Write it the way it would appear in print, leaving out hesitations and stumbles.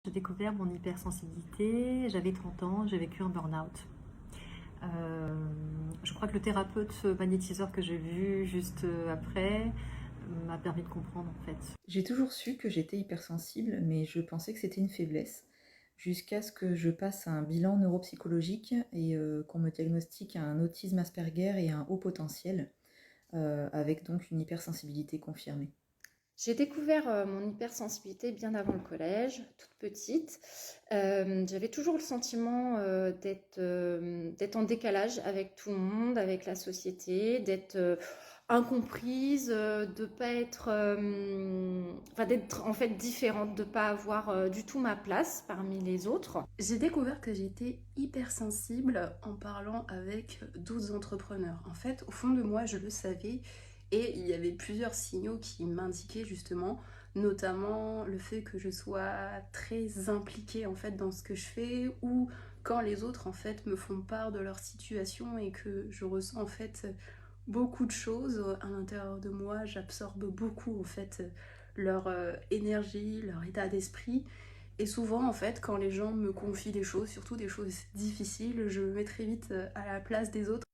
J'ai découvert mon hypersensibilité, j'avais 30 ans, j'ai vécu un burn-out. Je crois que le thérapeute magnétiseur que j'ai vu juste après m'a permis de comprendre en fait. J'ai toujours su que j'étais hypersensible, mais je pensais que c'était une faiblesse, jusqu'à ce que je passe un bilan neuropsychologique et qu'on me diagnostique un autisme Asperger et un haut potentiel, avec donc une hypersensibilité confirmée. J'ai découvert mon hypersensibilité bien avant le collège, toute petite. J'avais toujours le sentiment d'être en décalage avec tout le monde, avec la société, d'être incomprise, de pas être, enfin d'être en fait différente, de pas avoir du tout ma place parmi les autres. J'ai découvert que j'étais hypersensible en parlant avec d'autres entrepreneurs. En fait, au fond de moi, je le savais et il y avait plusieurs signaux qui m'indiquaient justement, notamment le fait que je sois très impliquée en fait dans ce que je fais ou quand les autres en fait me font part de leur situation et que je ressens en fait beaucoup de choses à l'intérieur de moi, j'absorbe beaucoup en fait leur énergie, leur état d'esprit. Et souvent, en fait, quand les gens me confient des choses, surtout des choses difficiles, je me mets très vite à la place des autres.